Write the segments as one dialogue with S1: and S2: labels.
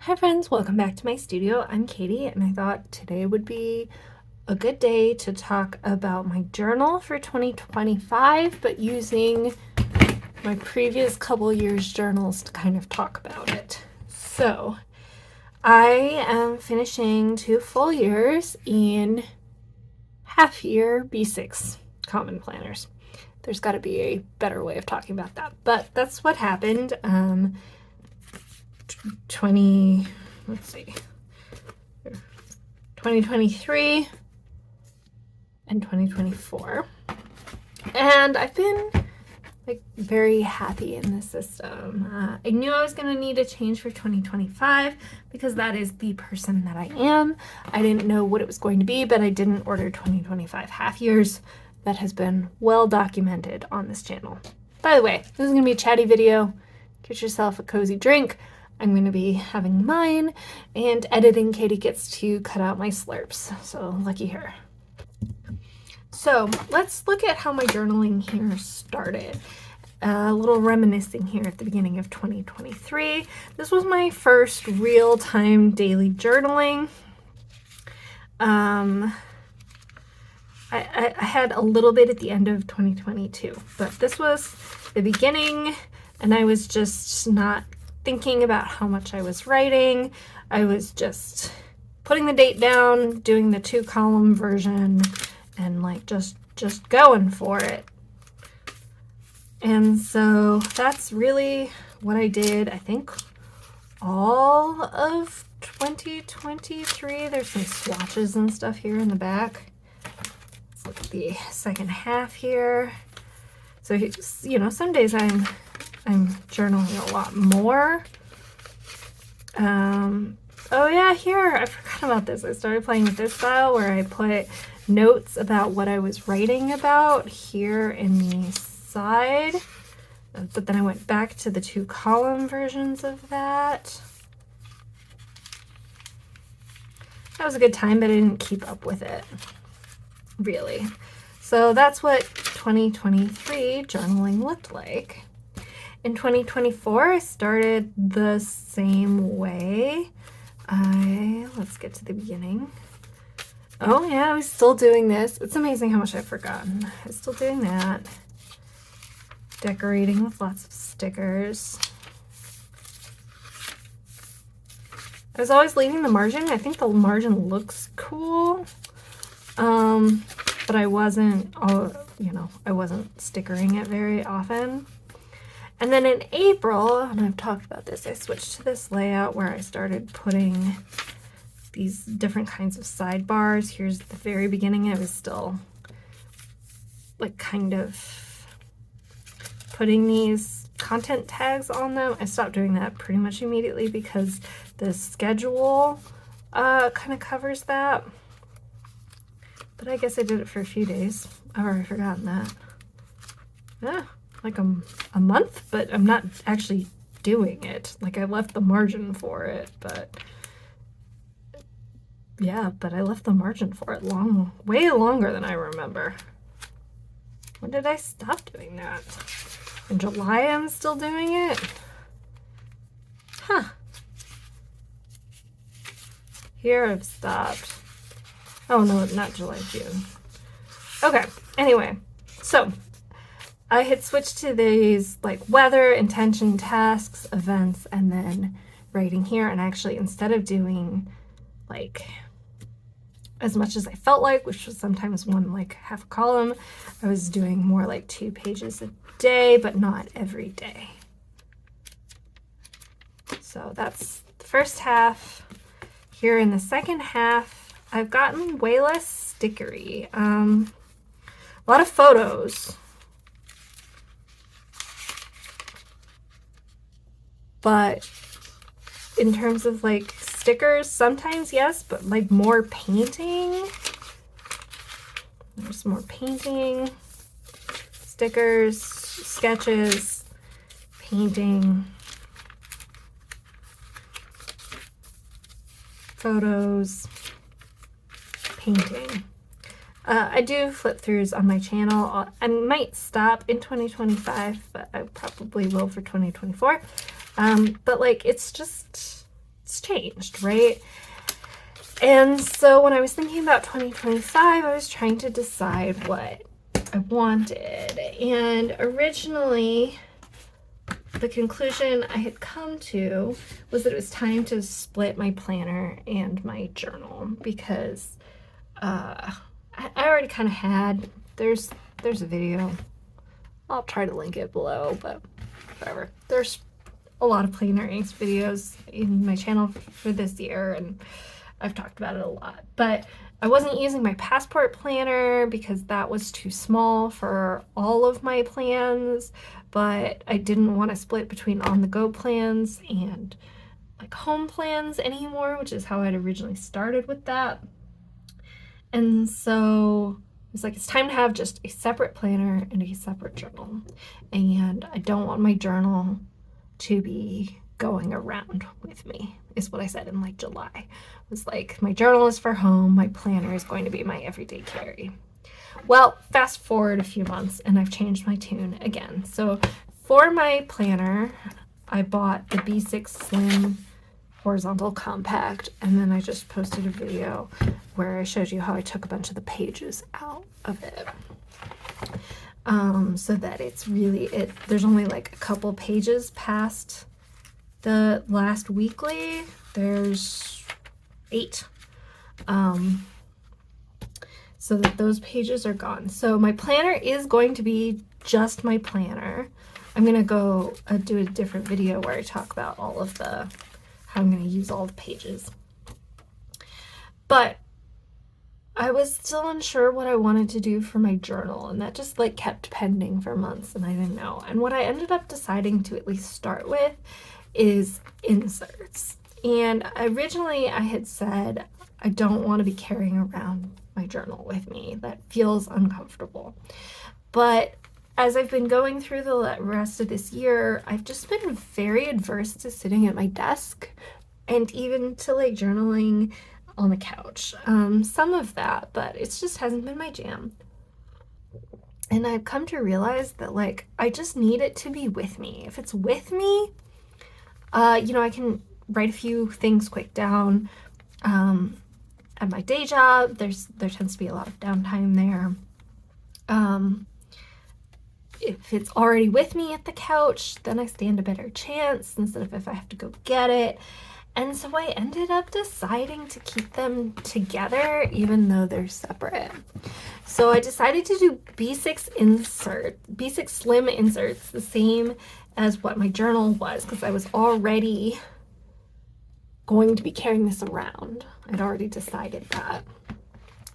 S1: Hi friends, welcome back to my studio. I'm Katie and I thought today would be a good day to talk about my journal for 2025, but using my previous couple years journals to kind of talk about it. So I am finishing 2 full years in half year B6 common planners. There's got to be a better way of talking about that, but that's what happened. 2023 and 2024. And I've been like very happy in the system. I knew I was going to need a change for 2025 because that is the person that I am. I didn't know what it was going to be, but I didn't order 2025 half years. That has been well documented on this channel. By the way, this is going to be a chatty video. Get yourself a cozy drink. I'm going to be having mine, and editing Katie gets to cut out my slurps, so lucky her. So let's look at how my journaling here started. A little reminiscing here at the beginning of 2023. This was my first real-time daily journaling. I had a little bit at the end of 2022, but this was the beginning, and I was just not thinking about how much I was writing. I was just putting the date down, doing the 2-column version, and like just going for it. And so that's really what I did, I think, all of 2023. There's some swatches and stuff here in the back. Let's look at the second half here. So, you know, some days I'm journaling a lot more. Oh yeah, here, I forgot about this. I started playing with this style where I put notes about what I was writing about here in the side. But then I went back to the 2-column versions of that. That was a good time, but I didn't keep up with it, really. So that's what 2023 journaling looked like. In 2024, I started the same way. Let's get to the beginning. Oh yeah, I was still doing this. It's amazing how much I've forgotten. I was still doing that. Decorating with lots of stickers. I was always leaving the margin. I think the margin looks cool. But I wasn't, I wasn't stickering it very often. And then in April, and I've talked about this, I switched to this layout where I started putting these different kinds of sidebars. Here's the very beginning. I was still like kind of putting these content tags on them. I stopped doing that pretty much immediately because the schedule kind of covers that. But I guess I did it for a few days. I've already forgotten that. Yeah. Like a month, but I'm not actually doing it. Like I left the margin for it, but yeah, but I left the margin for it way longer than I remember. When did I stop doing that? In July I'm still doing it? Huh. Here I've stopped. Oh no, not July, June. Okay, anyway, so I had switched to these like weather, intention, tasks, events, and then writing here. And actually, instead of doing like as much as I felt like, which was sometimes one like half a column, I was doing more like 2 pages a day, but not every day. So that's the first half. Here in the second half, I've gotten way less stickery. A lot of photos. But in terms of like stickers, sometimes yes, but like more painting. There's more painting, stickers, sketches, painting, photos, painting. I do flip throughs on my channel. I might stop in 2025, but I probably will for 2024. But like it's changed, right? And so when I was thinking about 2025, I was trying to decide what I wanted. And originally, the conclusion I had come to was that it was time to split my planner and my journal, because I already kind of had, there's a video. I'll try to link it below, but whatever. There's a lot of planner angst videos in my channel for this year, and I've talked about it a lot. But I wasn't using my passport planner because that was too small for all of my plans, but I didn't want to split between on-the-go plans and like home plans anymore, which is how I'd originally started with that. And so it was like, it's time to have just a separate planner and a separate journal. And I don't want my journal to be going around with me, is what I said in like July. It was like, my journal is for home, my planner is going to be my everyday carry. Well, fast forward a few months and I've changed my tune again. So for my planner, I bought the B6 Slim Horizontal Compact, and then I just posted a video where I showed you how I took a bunch of the pages out of it. So that it's really, there's only like a couple pages past the last weekly. There's 8. So that those pages are gone. So my planner is going to be just my planner. I'm gonna go do a different video where I talk about all of the, how I'm gonna use all the pages. But I was still unsure what I wanted to do for my journal, and that just like kept pending for months and I didn't know. And what I ended up deciding to at least start with is inserts. And originally I had said I don't want to be carrying around my journal with me. That feels uncomfortable. But as I've been going through the rest of this year, I've just been very adverse to sitting at my desk and even to like journaling on the couch. Some of that, but it just hasn't been my jam. And I've come to realize that like I just need it to be with me. If it's with me, you know, I can write a few things quick down. At my day job, there tends to be a lot of downtime there. If it's already with me at the couch, then I stand a better chance instead of if I have to go get it. And so I ended up deciding to keep them together even though they're separate. So I decided to do B6 Slim inserts, the same as what my journal was, because I was already going to be carrying this around. I'd already decided that.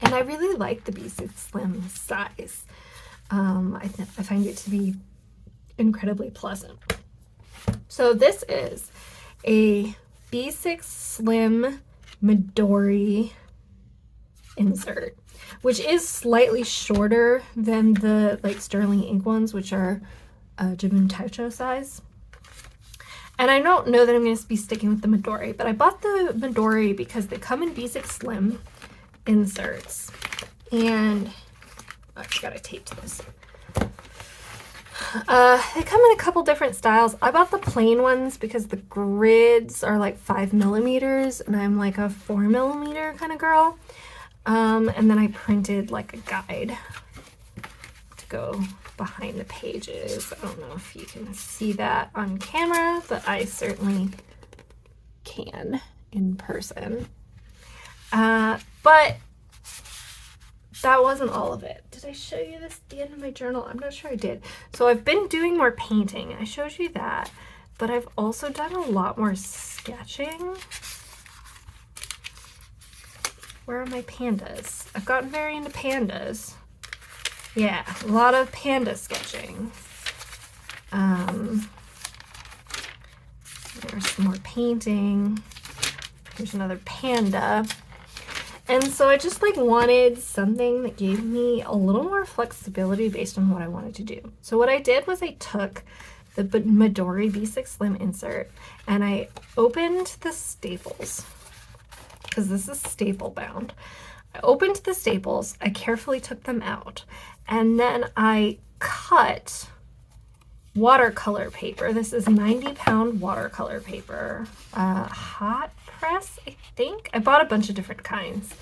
S1: And I really like the B6 Slim size. I find it to be incredibly pleasant. So this is a B6 Slim Midori insert, which is slightly shorter than the like Sterling ink ones, which are Jibun Taisho size. And I don't know that I'm going to be sticking with the Midori, but I bought the Midori because they come in B6 Slim inserts. And I gotta tape this. They come in a couple different styles. I bought the plain ones because the grids are like 5mm and I'm like a 4mm kind of girl. And then I printed like a guide to go behind the pages. I don't know if you can see that on camera, but I certainly can in person. But that wasn't all of it. Did I show you this at the end of my journal? I'm not sure I did. So I've been doing more painting. I showed you that, but I've also done a lot more sketching. Where are my pandas? I've gotten very into pandas. Yeah, a lot of panda sketching. There's some more painting. Here's another panda. And so I just like wanted something that gave me a little more flexibility based on what I wanted to do. So what I did was I took the Midori B6 Slim insert and I opened the staples, because this is staple bound. I opened the staples, I carefully took them out, and then I cut watercolor paper. This is 90-pound watercolor paper. Hot press, I think. I bought a bunch of different kinds,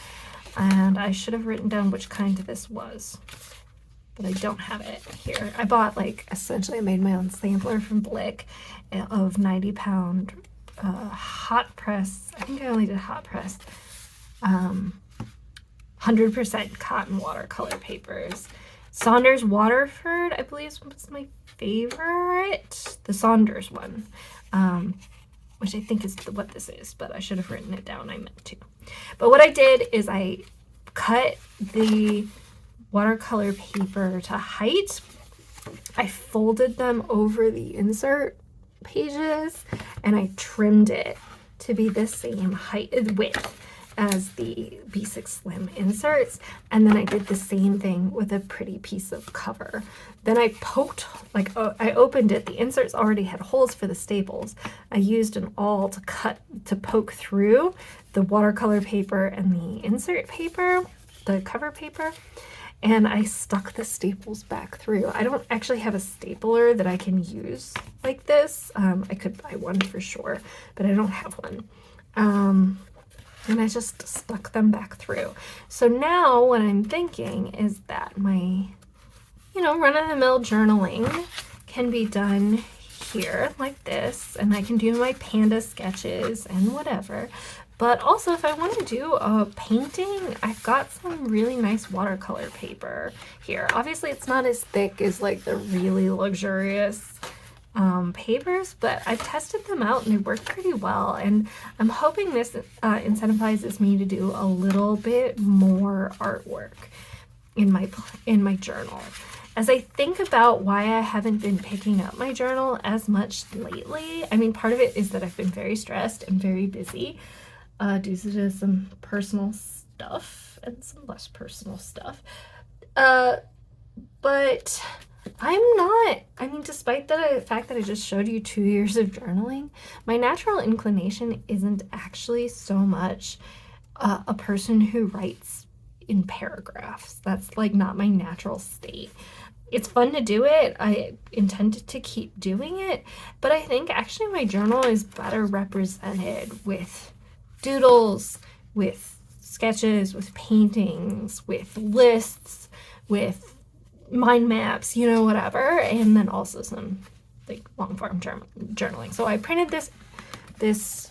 S1: and I should have written down which kind this was, but I don't have it here. I bought, like, essentially I made my own sampler from Blick of 90-pound hot press. I think I only did hot press. 100% cotton watercolor papers. Saunders Waterford, I believe, was my favorite. The Saunders one, which I think is what this is, but I should have written it down. I meant to. But what I did is I cut the watercolor paper to height. I folded them over the insert pages, and I trimmed it to be the same height width as the B6 Slim inserts, and then I did the same thing with a pretty piece of cover. Then I poked, like, I opened it. The inserts already had holes for the staples. I used an awl to poke through the watercolor paper and the insert paper, the cover paper, and I stuck the staples back through. I don't actually have a stapler that I can use like this. I could buy one for sure, but I don't have one. And I just stuck them back through. So now what I'm thinking is that my, run-of-the-mill journaling can be done here like this, and I can do my panda sketches and whatever. But also, if I want to do a painting, I've got some really nice watercolor paper here. Obviously, it's not as thick as like the really luxurious papers, but I've tested them out and they work pretty well, and I'm hoping this incentivizes me to do a little bit more artwork in my journal. As I think about why I haven't been picking up my journal as much lately, I mean, part of it is that I've been very stressed and very busy due to some personal stuff and some less personal stuff, but despite the fact that I just showed you 2 years of journaling, my natural inclination isn't actually so much a person who writes in paragraphs. That's like not my natural state. It's fun to do it. I intend to keep doing it, but I think actually my journal is better represented with doodles, with sketches, with paintings, with lists, with mind maps, whatever, and then also some like long form journaling. So I printed this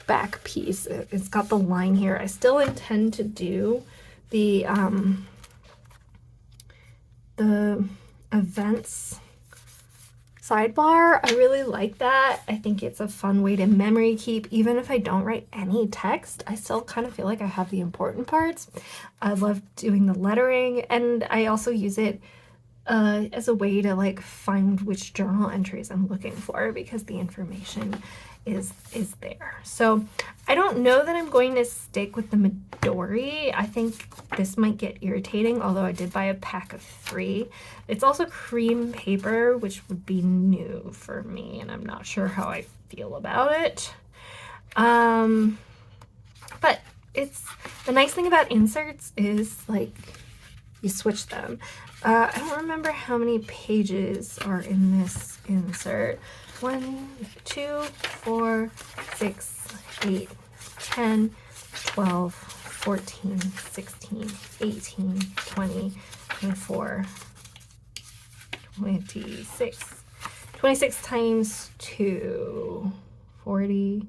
S1: back piece. It's got the line here. I still intend to do the events sidebar. I really like that. I think it's a fun way to memory keep. Even if I don't write any text, I still kind of feel like I have the important parts. I love doing the lettering, and I also use it as a way to like find which journal entries I'm looking for, because the information is there. So I don't know that I'm going to stick with the Midori. I think this might get irritating, although I did buy a pack of 3. It's also cream paper, which would be new for me, and I'm not sure how I feel about it. But it's the nice thing about inserts is like you switch them. I don't remember how many pages are in this insert. 1, 2, 4, 6, 8, 10, 12, 14, 16, 18, 20, 24, 26. 26 times 2, 40,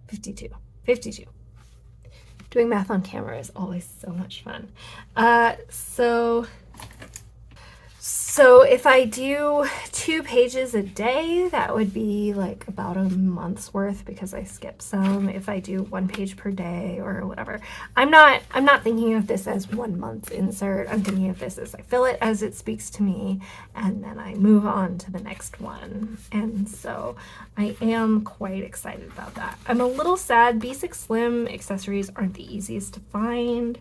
S1: 52. 52. Doing math on camera is always so much fun. So if I do 2 pages a day, that would be like about a month's worth, because I skip some. If I do 1 page per day or whatever, I'm not thinking of this as 1 month insert. I'm thinking of this as I fill it as it speaks to me, and then I move on to the next one. And so I am quite excited about that. I'm a little sad B6 Slim accessories aren't the easiest to find.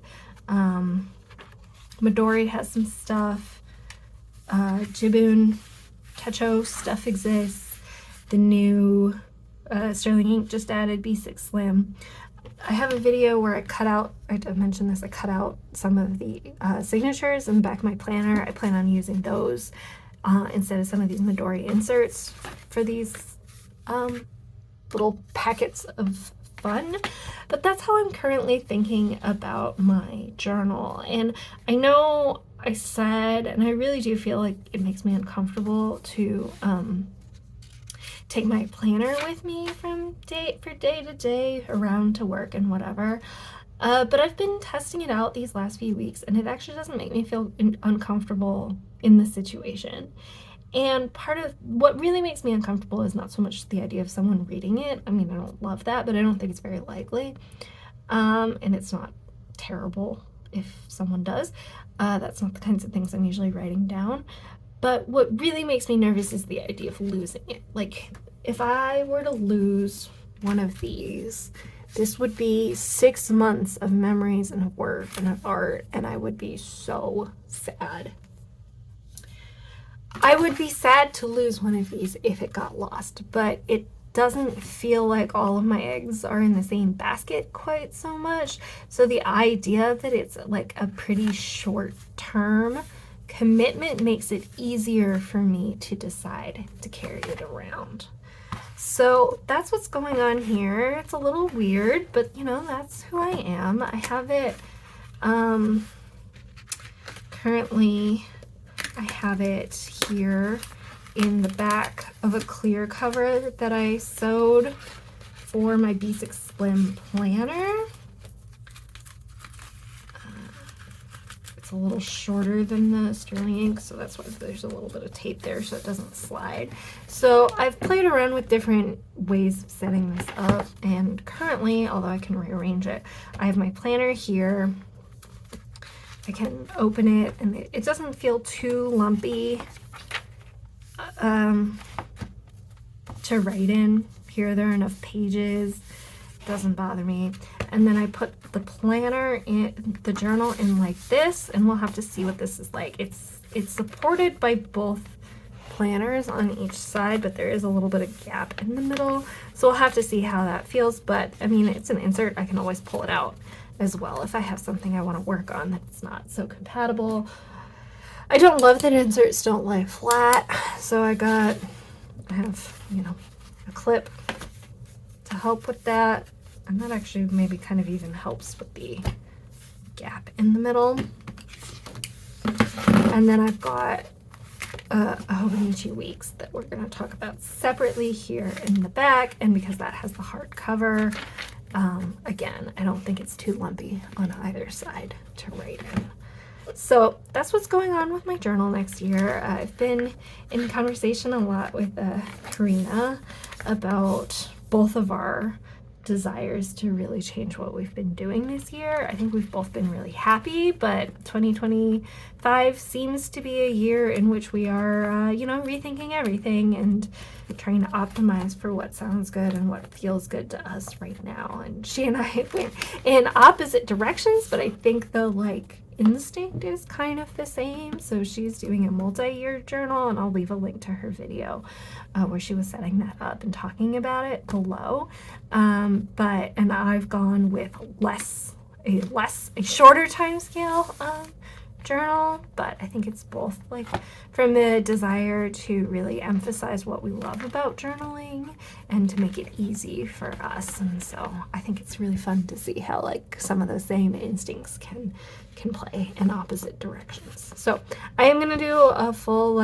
S1: Midori has some stuff. Jibun, Techo stuff exists. The new Sterling Ink just added B6 Slim. I have a video where I cut out some of the signatures in the back of my planner. I plan on using those instead of some of these Midori inserts for these little packets of fun. But that's how I'm currently thinking about my journal. And I know I said, and I really do feel like it makes me uncomfortable to take my planner with me from day to day around to work and whatever. But I've been testing it out these last few weeks, and it actually doesn't make me feel uncomfortable in the situation. And part of what really makes me uncomfortable is not so much the idea of someone reading it. I mean, I don't love that, but I don't think it's very likely. And it's not terrible if someone does. That's not the kinds of things I'm usually writing down. But what really makes me nervous is the idea of losing it. Like, if I were to lose one of these, this would be 6 months of memories and of work and of art, and I would be so sad. I would be sad to lose one of these if it got lost, but it doesn't feel like all of my eggs are in the same basket quite so much. So the idea that it's like a pretty short term commitment makes it easier for me to decide to carry it around. So that's what's going on here. It's a little weird, but you know, that's who I am. I have it, currently I have it here in the back of a clear cover that I sewed for my B6 Slim planner. It's a little shorter than the sterling ink, so that's why there's a little bit of tape there so it doesn't slide. So I've played around with different ways of setting this up, and currently, although I can rearrange it, I have my planner here. I can open it, and it doesn't feel too lumpy to write in. Here there are enough pages, it doesn't bother me. And then I put the planner in the journal in like this, and we'll have to see what this is like. It's supported by both planners on each side, but there is a little bit of gap in the middle, so we'll have to see how that feels. But I mean, it's an insert, I can always pull it out as well if I have something I want to work on that's not so compatible. I don't love that inserts don't lie flat, so I have, you know, a clip to help with that, and that actually maybe kind of even helps with the gap in the middle. And then I've got Hobonichi Weeks that we're going to talk about separately here in the back, and because that has the hardcover, again, I don't think it's too lumpy on either side to write in. So that's what's going on with my journal next year. I've been in conversation a lot with Karina about both of our desires to really change what we've been doing this year. I think we've both been really happy, but 2025 seems to be a year in which we are, you know, rethinking everything and trying to optimize for what sounds good and what feels good to us right now. And she and I went in opposite directions, but I think the instinct is kind of the same. So she's doing a multi-year journal, and I'll leave a link to her video where she was setting that up and talking about it below. And I've gone with a shorter time scale journal, but I think it's both from the desire to really emphasize what we love about journaling and to make it easy for us. And so I think it's really fun to see how some of the same instincts can play in opposite directions. So I am going to do a full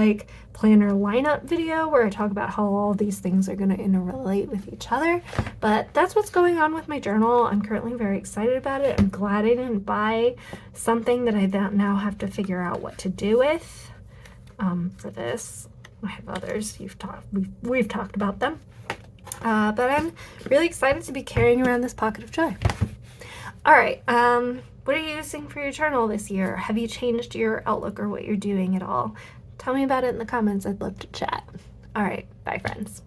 S1: planner lineup video where I talk about how all these things are going to interrelate with each other. But that's what's going on with my journal. I'm currently very excited about it. I'm glad I didn't buy something that I now have to figure out what to do with. For this, I have others. We've talked about them. But I'm really excited to be carrying around this pocket of joy. All right. What are you using for your journal this year? Have you changed your outlook or what you're doing at all? Tell me about it in the comments. I'd love to chat. All right. Bye, friends.